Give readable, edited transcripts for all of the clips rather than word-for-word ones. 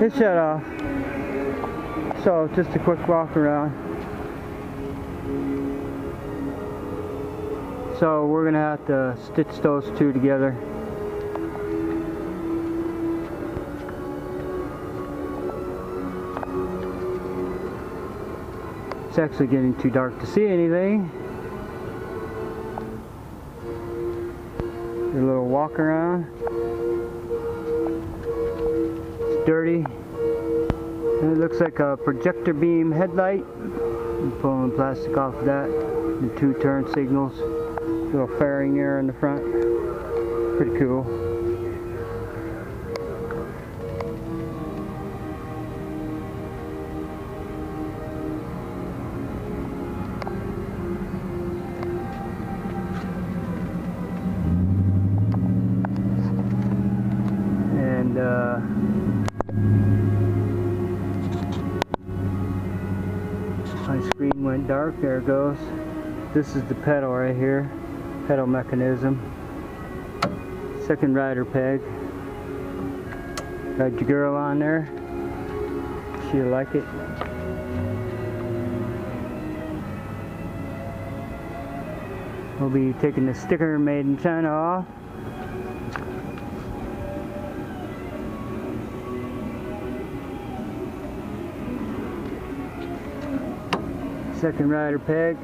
It shut off. So just a quick walk around. So we're gonna have to stitch those two together. It's actually getting too dark to see anything. A little walk around. It's dirty. And it looks like a projector beam headlight. I'm pulling the plastic off of that. And two turn signals. Little fairing there in the front. Pretty cool. And my screen went dark. There it goes. This is the pedal right here. Pedal mechanism. Second rider peg. Got your girl on there. She'll like it. We'll be taking the sticker made in China off. Second rider peg.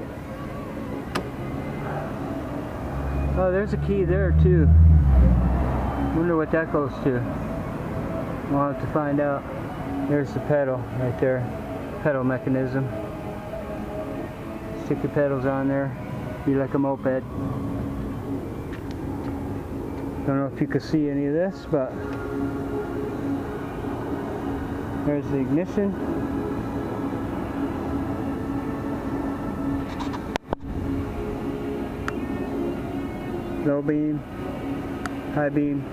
Oh, there's a key there too. Wonder what that goes to. We'll have to find out. There's the pedal right there. Pedal mechanism. Stick your pedals on there. Be like a moped. Don't know if you can see any of this, but there's the ignition. Low beam, high beam,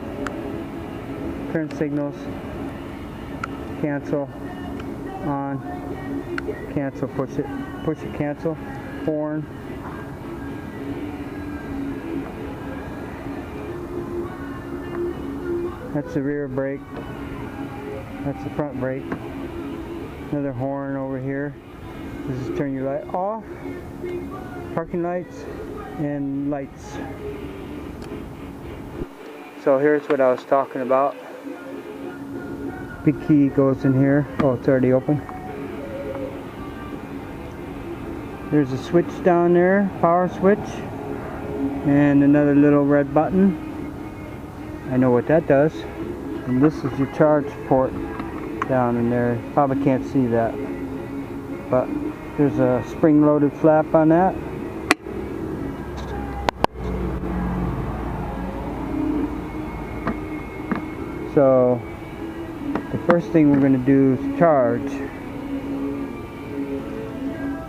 turn signals, cancel, on, cancel, push it, cancel, horn. That's the rear brake, that's the front brake. Another horn over here. This is turn your light off, parking lights, and lights. So here's what I was talking about. Big key goes in here. Oh, it's already open. There's a switch down there, power switch, and another little red button. I know what that does. And this is your charge port down in there. Probably can't see that, but there's a spring-loaded flap on that. So the first thing we're going to do is charge.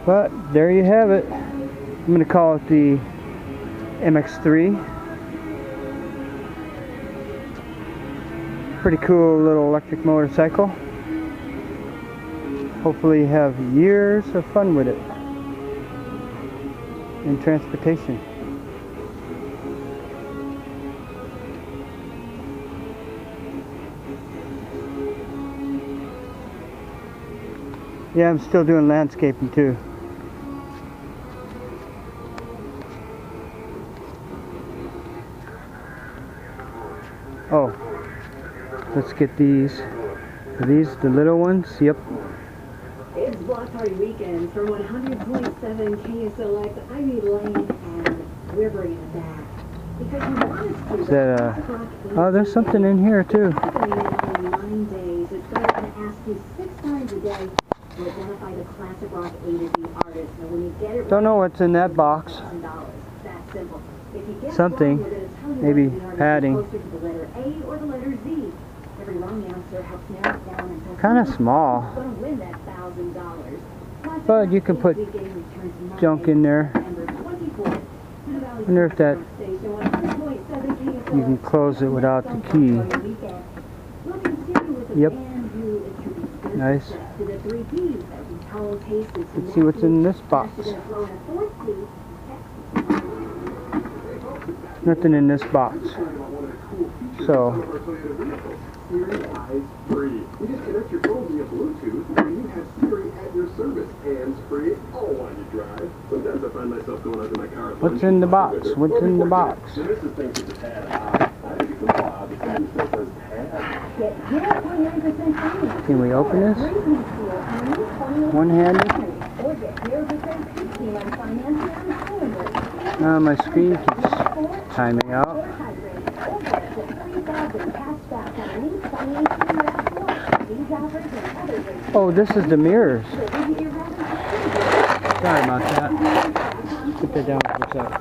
But there you have it. I'm going to call it the MX3. Pretty cool little electric motorcycle. Hopefully you have years of fun with it in transportation. Yeah, I'm still doing landscaping too. Oh, let's get these. Are these the little ones? Yep. It's Block Party Weekend from 100.7 KSLX, Ivy Lane and River in the back. Because you want to. Is that oh, there's something in here too. 9 days. It's going to ask you 6 times a day. Identify the classic rock A to Z artist. Now when you get it Don't know what's in that box. That's simple. If you get Something. Maybe padding. Closer to the letter A or the letter Z. Every wrong answer helps narrow it down until Kind of small. you're going to win that $1,000. But you can put junk in there. I wonder if that you can close it without the key. Yep. Nice. Let's see what's in this box. Nothing in this box. So Siri Eyes free. You just connect your phone via Bluetooth and you have Siri at your service. Hands free, all while you drive. Sometimes I find myself going out to my car. What's in the box? What's in the box? So this is things that just add up. I think it's odd because it still says add. Get 0.9% finance. Can we open this? One-handed? Or get 0% PPM on financing on cylinder. My screen keeps timing out. Oh, this is the mirrors. Sorry about that. Put that down for a sec.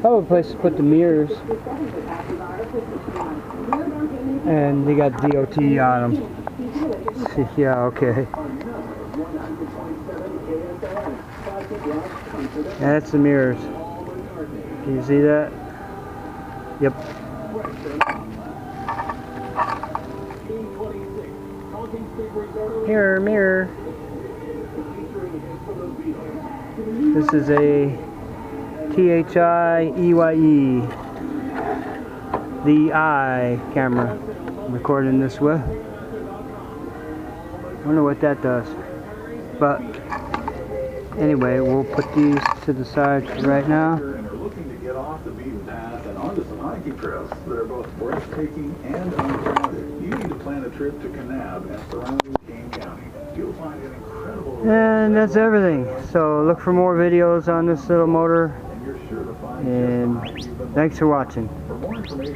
Oh, a place to put the mirrors. And they got DOT on them. Yeah, okay. That's the mirrors. Can you see that? Yep. Mirror, mirror. This is a THI-EYE, the eye camera I'm recording this with. I wonder what that does. But anyway, we'll put these to the side for right now. And are looking to get off the beaten path and onto some hiking trails that are both breathtaking and uncrowded. You need to plan a trip to Kanab and surrounding Kane County. You'll find an incredible... And that's everything. So look for more videos on this little motor. And you're sure to find And thanks for watching. For more information.